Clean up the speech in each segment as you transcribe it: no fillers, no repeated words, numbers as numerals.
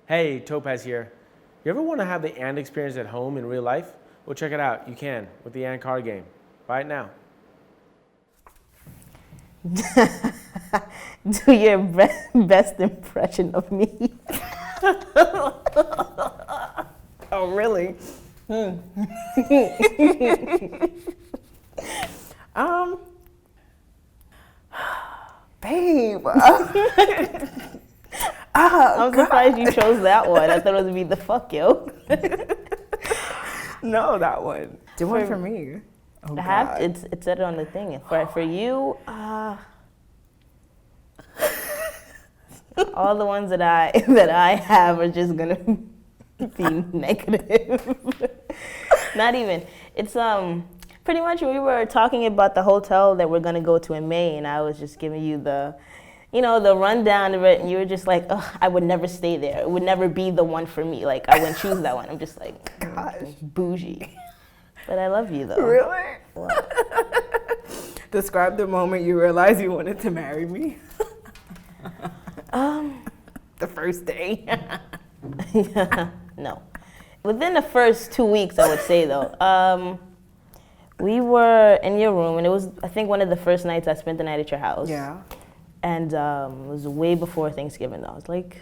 Hey, Topaz here. You ever want to have the and experience at home in real life? Well, check it out. You can with the and card game. Buy it now. Do your best impression of me. Oh, really? Babe. I'm surprised you chose that one. I thought it would be the fuck yo. No, that one. Do one for me. Oh, God. It said it on the thing. For you, all the ones that I have are just gonna be negative. Not even. It's pretty much we were talking about the hotel that we're gonna go to in May, and I was just giving you the rundown of it, and you were just like, ugh, I would never stay there. It would never be the one for me. Like, I wouldn't choose that one. I'm just like, Gosh. Bougie. But I love you, though. Really? What? Describe the moment you realized you wanted to marry me. The first day. Yeah, no. Within the first 2 weeks, I would say, though. We were in your room, and it was, I think, one of the first nights I spent the night at your house. Yeah. And it was way before Thanksgiving, though. I was like,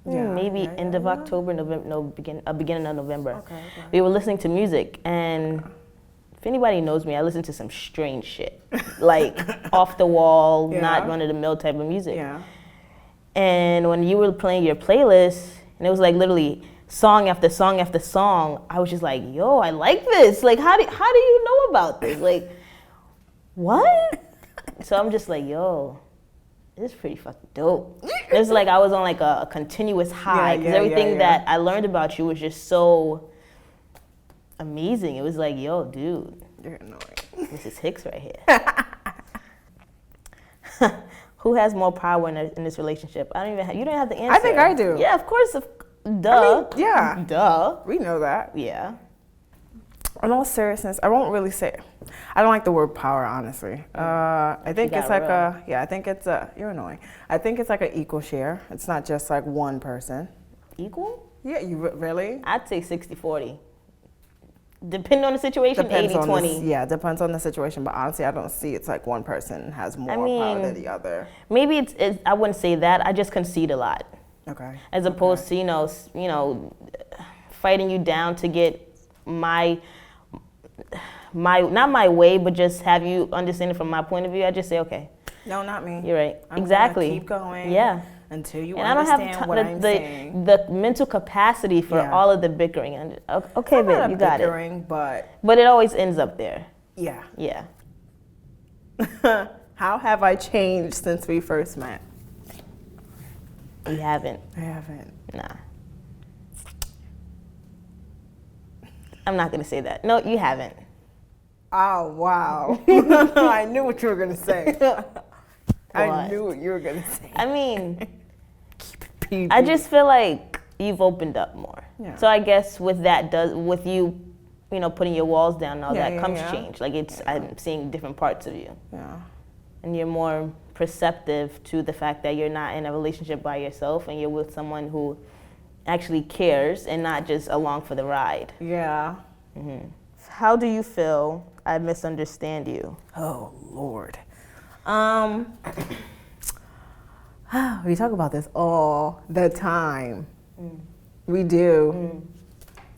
maybe end of October, November, beginning of November. Okay. We were listening to music, and if anybody knows me, I listen to some strange shit, like off the wall, not run of the mill type of music. Yeah. And when you were playing your playlist, and it was like literally song after song after song, I was just like, yo, I like this. Like, how do you know about this? Like, what? So I'm just like, yo, this is pretty fucking dope. It's like I was on like a continuous high, because everything that I learned about you was just so amazing. It was like, yo, dude, You're annoying. this is Hicks right here. Who has more power in this relationship? You don't have the answer. I think I do. Yeah, of course. Duh. I mean, yeah. Duh. We know that. Yeah. In all seriousness, I won't really say. I don't like the word power, honestly. I think it's like I think it's you're annoying. I think it's like an equal share. It's not just like one person. Equal? Yeah, you really? I'd say 60-40. Depending on the situation, 80-20. Yeah, depends on the situation. But honestly, I don't see it's like one person has more power than the other. Maybe it's I wouldn't say that. I just concede a lot. Okay. As opposed to, you know, fighting you down to get my not my way, but just have you understand it from my point of view. I just say, okay. No, not me. You're right. I'm exactly. Keep going. Yeah. Until you and understand I don't have what I'm saying. the mental capacity for all of the bickering. And okay, babe, you got it. But it always ends up there. Yeah. Yeah. How have I changed since we first met? You haven't. I haven't. Nah. I'm not gonna say that. No, you haven't. Oh, wow. I knew what you were gonna say. I knew what you were gonna say. I mean, keep it PG. I just feel like you've opened up more. Yeah. So I guess with you, putting your walls down and all that comes change. Like I'm seeing different parts of you. Yeah. And you're more perceptive to the fact that you're not in a relationship by yourself and you're with someone who actually cares and not just along for the ride. Yeah. Mm-hmm. How do you feel I misunderstand you? Oh, Lord. We talk about this all the time. We do.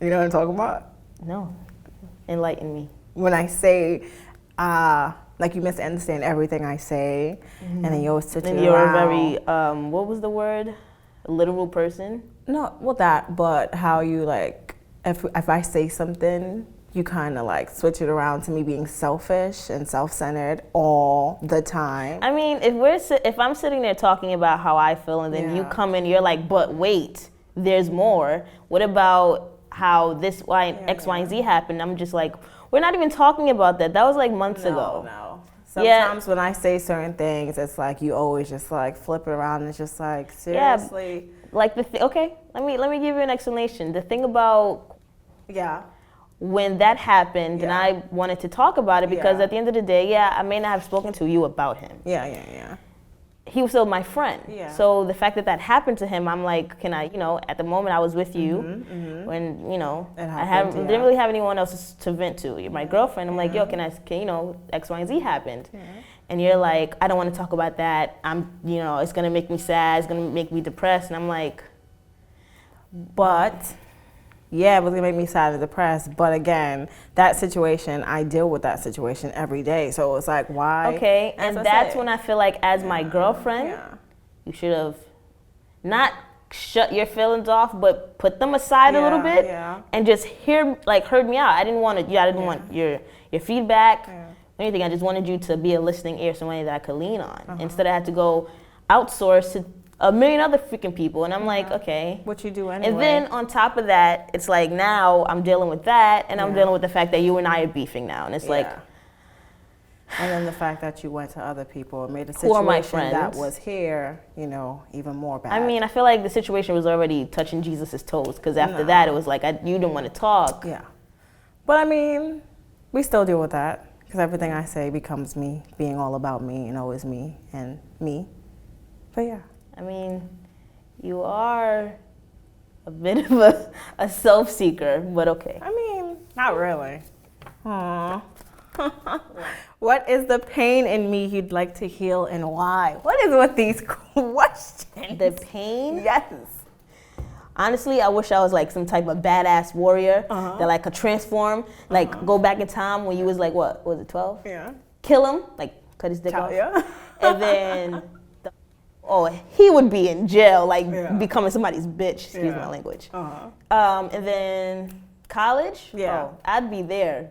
You know what I'm talking about? No. Enlighten me. When I say, like you misunderstand everything I say, and then you always switch it around. And you're a very, what was the word? A literal person? No, well that, but how you like, if I say something, you kind of like switch it around to me being selfish and self-centered all the time. I mean, if I'm sitting there talking about how I feel and then you come in, you're like, but wait, there's more. What about how this X, Y, and Z happened? I'm just like, we're not even talking about that. That was like months ago. No. Sometimes when I say certain things, it's like you always just like flip it around and it's just like, seriously. Yeah, like okay, let me give you an explanation. The thing about when that happened, and I wanted to talk about it because at the end of the day, I may not have spoken to you about him. Yeah. he was still my friend. Yeah. So the fact that that happened to him, I'm like, can I, at the moment I was with you when, didn't really have anyone else to vent to. You're my girlfriend. I'm like, yo, can X, Y, and Z happened. Yeah. And you're like, I don't want to talk about that. It's going to make me sad. It's going to make me depressed. And I'm like, but yeah, it was going to make me sad and depressed. But again, that situation, I deal with that situation every day. So it's like, why? Okay, and that's when I feel like as my girlfriend, you should have not shut your feelings off, but put them aside a little bit and just heard me out. I didn't want your feedback or anything. I just wanted you to be a listening ear, somebody that I could lean on. Instead I had to go outsource to a million other freaking people, and I'm like, okay. What you do anyway. And then on top of that, it's like now I'm dealing with that, and I'm dealing with the fact that you and I are beefing now, and it's like. And then the fact that you went to other people and made a situation that was here, even more bad. I mean, I feel like the situation was already touching Jesus' toes, because after that, it was like, you didn't want to talk. Yeah. But I mean, we still deal with that, because everything I say becomes me, being all about me, and always me and me. But yeah. I mean, you are a bit of a self-seeker, but okay. I mean, not really. Aww. What is the pain in me you'd like to heal and why? What is with these questions? The pain? Yes. Honestly, I wish I was like some type of badass warrior that like could transform, like go back in time when you was like, what was it, 12? Yeah. Kill him, like cut his dick off. Yeah. And then, he would be in jail, like becoming somebody's bitch, excuse my language. And then college, I'd be there.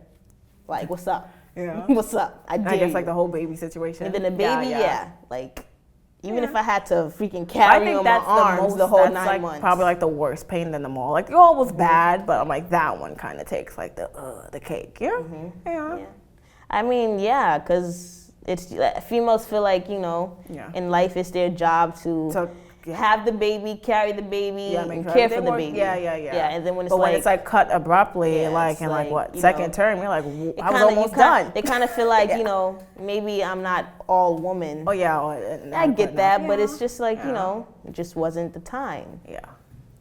Like, what's up? Yeah. What's up? I guess like the whole baby situation. And then the baby, like, even if I had to freaking carry you on my arms the whole 9 months. Probably like the worst pain than them all. Like, it all was bad, but I'm like, that one kind of takes like the cake. Yeah? Yeah. I mean, yeah, because it's females feel like, in life it's their job to have the baby, carry the baby, and care for the baby. Yeah. And then when it's like cut abruptly, in second term, you're like, I was almost done. They kind of feel like, maybe I'm not all woman. Oh yeah, I get that, but it's just like, it just wasn't the time. Yeah.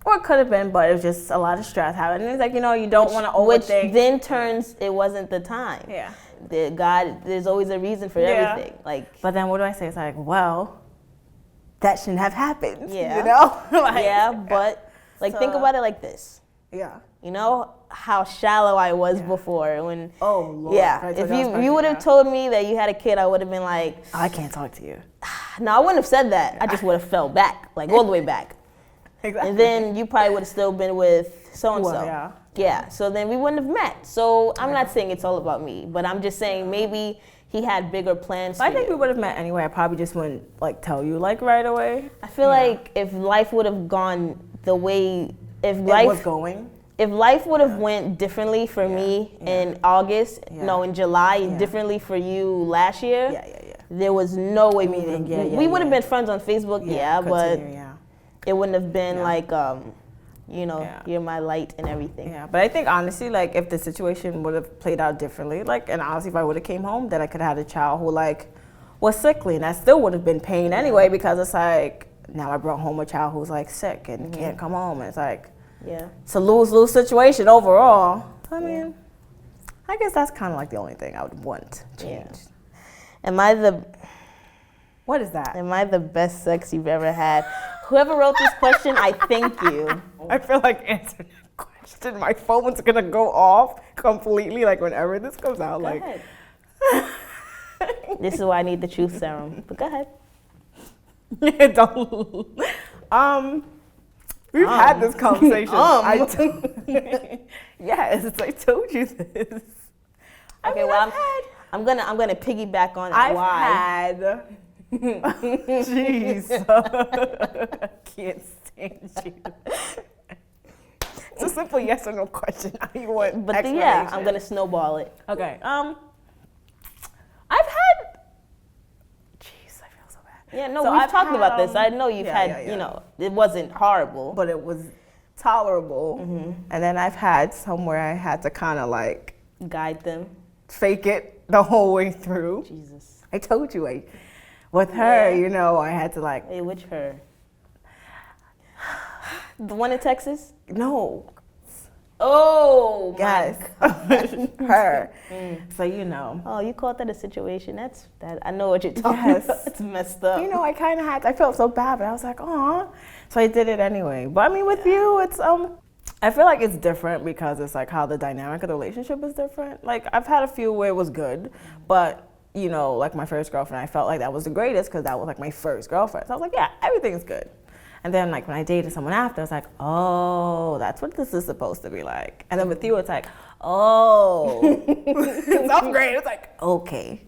Or it could have been, but it was just a lot of stress happening. It's like, you don't want to overthink. Which then turns, it wasn't the time. Yeah. There's always a reason for everything. Like. But then what do I say? It's like, well, that shouldn't have happened. Yeah. But think about it like this. Yeah. You know how shallow I was before when. Oh Lord. Yeah. If you would have told me that you had a kid, I would have been like. I can't talk to you. No, I wouldn't have said that. I just would have fell back, like all the way back. Exactly. And then you probably would have still been with so and so. Yeah. So then we wouldn't have met. So I'm not saying it's all about me, but I'm just saying maybe he had bigger plans. I think we would have met anyway. I probably just wouldn't tell you right away. I feel like if life would have gone the way it was going. If life would have went differently for me in August, in July, differently for you last year, there was no way we would have been friends on Facebook, but it wouldn't have been like, you're my light and everything. Yeah, but I think honestly, if the situation would have played out differently, and honestly, if I would have came home, then I could have had a child who was sickly, and that still would have been pain anyway, because it's like, now I brought home a child who's sick and can't come home, and it's like, it's a lose-lose situation overall. I mean, I guess that's kind of the only thing I would want changed. What is that? Am I the best sex you've ever had? Whoever wrote this question, I thank you. I feel like answering that question, my phone's gonna go off completely, whenever this comes out. Go ahead. This is why I need the truth serum. But go ahead. We've had this conversation. Yes, I told you this. Okay, I'm gonna piggyback on I've why. had. Jeez, I can't stand you. It's a simple yes or no question. I want but explanation. I'm gonna snowball it. Okay. I've had. Jeez, I feel so bad. Yeah, no, we've talked about this. I know you've had. It wasn't horrible, but it was tolerable. And then I've had somewhere I had to kind of guide them, fake it the whole way through. Jesus. I told you I with her, you know, I had to like. Hey, which her? The one in Texas? No. Oh, Yes. Her. So, you know. Oh, you called that a situation? That. I know what you're talking about. It's messed up. You know, I kind of I felt so bad, but I was like, aw. So I did it anyway. But I mean, with you, it's, I feel like it's different because it's like how the dynamic of the relationship is different. Like, I've had a few where it was good, but, you know, like my first girlfriend, I felt like that was the greatest because that was like my first girlfriend. So I was like, yeah, everything's good. And then like when I dated someone after, I was like, oh, that's what this is supposed to be like. And then with you, it's like, oh, it's upgrade. It's like, okay,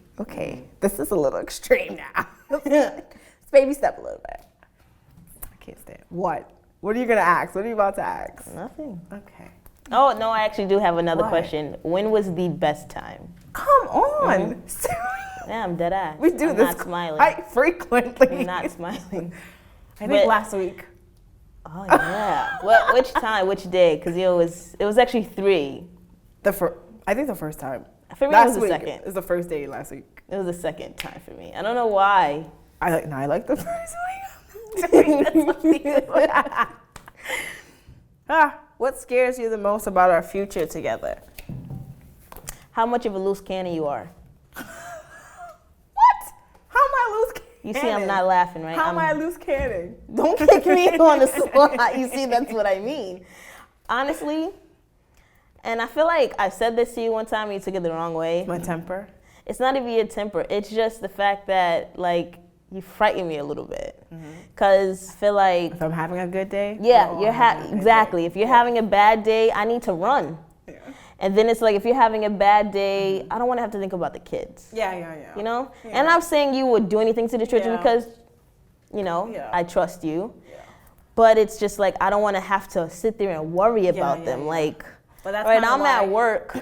this is a little extreme now. Let's baby step a little bit. I can't stand it. What? What are you gonna ask? What are you about to ask? Nothing. Okay. Oh, no, I actually do have another What? question. When was the best time? Come on. Yeah, I'm dead ass. We do I'm this not smiling. quite frequently. I'm not smiling. I think last week. Oh, yeah. Which time? Which day? Because it was actually 3. I think the first time. For me, Last it was the week. second. It was the first day last week. It was the second time for me. I don't know why. I like the first week. What scares you the most about our future together? How much of a loose cannon you are. What? How am I loose cannon? You see, I'm not laughing, right? How am I loose cannon? Don't kick me on the spot. You see, that's what I mean. Honestly, and I feel like I said this to you one time and you took it the wrong way. My temper? It's not even your temper. It's just the fact that, like, you frighten me a little bit. Because I feel like... If I'm having a good day? Yeah, exactly. If you're having a bad day, I need to run. Yeah. And then it's like, if you're having a bad day, I don't want to have to think about the kids. Yeah. You know? Yeah. And I'm saying you would do anything to the children because, you know, Yeah. I trust you. Yeah. But it's just like, I don't want to have to sit there and worry about them. Like, But that's right, I'm at work,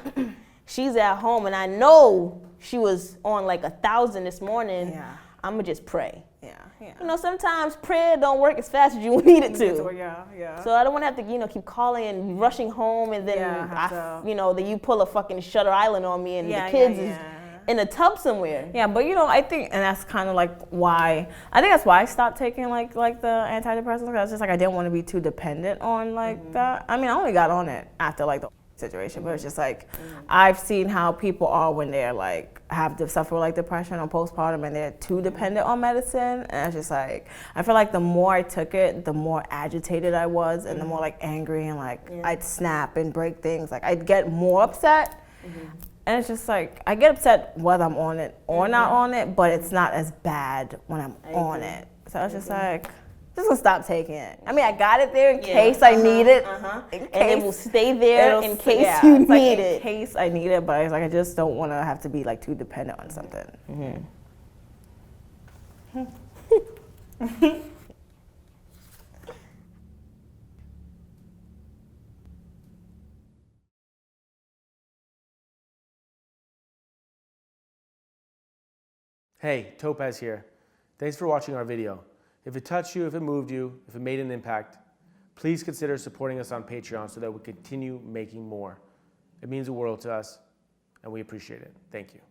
she's at home, and I know she was on like 1,000 this morning. Yeah. I'm going to just pray. Yeah. You know, sometimes prayer don't work as fast as you need it to. Yeah. So I don't want to have to, you know, keep calling and rushing home, and then, you know, then you pull a fucking Shutter Island on me, and the kids is in a tub somewhere. Yeah, but you know, I think, and that's kind of like why, I think that's why I stopped taking like the antidepressants. Because I was just like, I didn't want to be too dependent on like that. I mean, I only got on it after like the situation, but it's just like, I've seen how people are when they're like, suffer like depression or postpartum and they're too dependent on medicine. And it's just like, I feel like the more I took it, the more agitated I was and the more like angry and like I'd snap and break things. Like I'd get more upset. And it's just like, I get upset whether I'm on it or not on it, but it's not as bad when I'm on it. So I was just like, just gonna stop taking it. I mean, I got it there in case I need it. And it will stay there in case you need it. In case I need it, but it's like I just don't want to have to be like too dependent on something. Hey, Topaz here. Thanks for watching our video. If it touched you, if it moved you, if it made an impact, please consider supporting us on Patreon so that we continue making more. It means the world to us, and we appreciate it. Thank you.